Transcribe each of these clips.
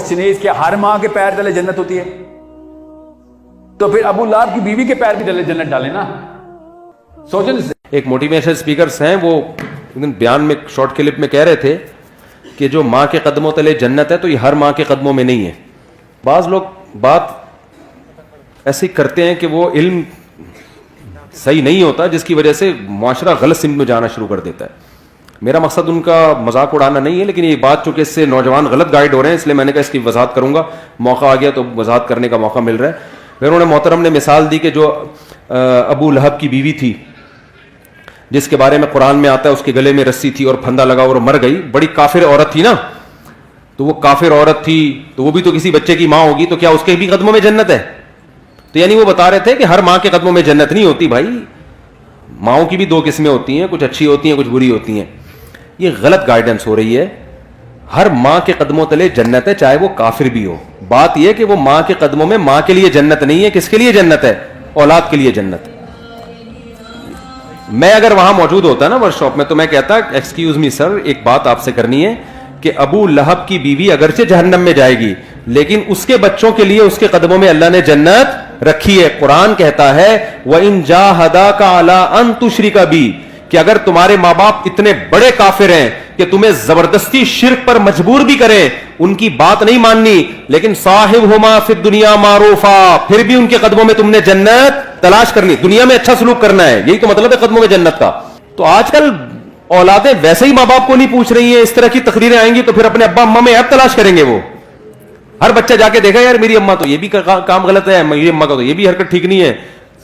Question ہے کہ ہر ماں کے پیر تلے جنت ہوتی ہے، تو پھر ابو لہب کی بیوی کے پیر بھی تلے جنت ڈالے نا. سوچیں. ایک موٹیویشنل اسپیکرز ہیں، وہ بیان میں شارٹ کلپ میں کہہ رہے تھے کہ جو ماں کے قدموں تلے جنت ہے تو یہ ہر ماں کے قدموں میں نہیں ہے. بعض لوگ بات ایسی کرتے ہیں کہ وہ علم صحیح نہیں ہوتا، جس کی وجہ سے معاشرہ غلط سمت میں جانا شروع کر دیتا ہے. میرا مقصد ان کا مذاق اڑانا نہیں ہے، لیکن یہ بات چونکہ اس سے نوجوان غلط گائیڈ ہو رہے ہیں، اس لیے میں نے کہا اس کی وضاحت کروں گا. موقع آ گیا تو وضاحت کرنے کا موقع مل رہا ہے. پھر انہوں نے محترم نے مثال دی کہ جو ابو لہب کی بیوی تھی، جس کے بارے میں قرآن میں آتا ہے اس کے گلے میں رسی تھی اور پھندا لگا اور مر گئی. بڑی کافر عورت تھی نا، تو وہ کافر عورت تھی تو وہ بھی تو کسی بچے کی ماں ہوگی، تو کیا اس کے بھی قدموں میں جنت ہے؟ تو یعنی وہ بتا رہے تھے کہ ہر ماں کے قدموں میں جنت نہیں ہوتی بھائی، ماؤں کی بھی دو قسمیں ہوتی ہیں، کچھ اچھی ہوتی ہیں کچھ بری ہوتی ہیں. یہ غلط گائیڈنس ہو رہی ہے. ہر ماں کے قدموں تلے جنت ہے، چاہے وہ کافر بھی ہو. بات یہ کہ وہ ماں کے قدموں میں ماں کے لیے جنت نہیں ہے. کس کے لیے جنت ہے؟ اولاد کے لیے جنت. میں اگر وہاں موجود ہوتا نا ورک شاپ میں تو میں کہتا ایکسکیوز می سر، ایک بات آپ سے کرنی ہے کہ ابو لہب کی بیوی اگرچہ جہنم میں جائے گی لیکن اس کے بچوں کے لیے اس کے قدموں میں اللہ نے جنت رکھی ہے. قرآن کہتا ہے وَإِن جَاهَدَاكَ عَلَىٰ أَن تُشْرِكَ بِي، کہ اگر تمہارے ماں باپ اتنے بڑے کافر ہیں کہ تمہیں زبردستی شرک پر مجبور بھی کریں، ان کی بات نہیں ماننی، لیکن صاحبہما فی الدنیا معروفا، پھر بھی ان کے قدموں میں تم نے جنت تلاش کرنی، دنیا میں اچھا سلوک کرنا ہے. یہی تو مطلب ہے قدموں میں جنت کا. تو آج کل اولادیں ویسے ہی ماں باپ کو نہیں پوچھ رہی ہیں. اس طرح کی تقریریں آئیں گی تو پھر اپنے ابا اماں میں عیب تلاش کریں گے. وہ ہر بچہ جا کے دیکھا یار میری اماں تو یہ بھی کام غلط ہے، میری اماں کا تو یہ بھی حرکت ٹھیک نہیں ہے،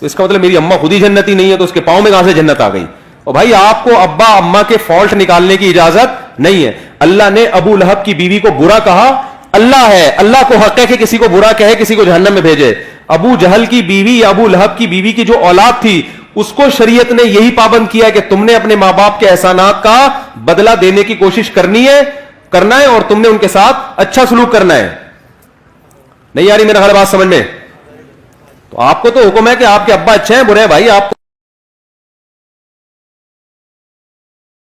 تو اس کا مطلب میری اماں خود ہی جنتی نہیں ہے، تو اس کے پاؤں میں کہاں سے جنت آ گئی؟ اور بھائی آپ کو ابا اماں کے فالٹ نکالنے کی اجازت نہیں ہے. اللہ نے ابو لہب کی بیوی کو برا کہا، اللہ ہے، اللہ کو حق ہے کہ کسی کو برا کہے، کسی کو جہنم میں بھیجے. ابو جہل کی بیوی یا ابو لہب کی بیوی کی جو اولاد تھی اس کو شریعت نے یہی پابند کیا کہ تم نے اپنے ماں باپ کے احسانات کا بدلہ دینے کی کوشش کرنا ہے اور تم نے ان کے ساتھ اچھا سلوک کرنا ہے. نہیں یاری میرا ہر بات سمجھ میں؟ تو آپ کو تو حکم ہے کہ آپ کے ابا اچھے ہیں برے ہیں بھائی، آپ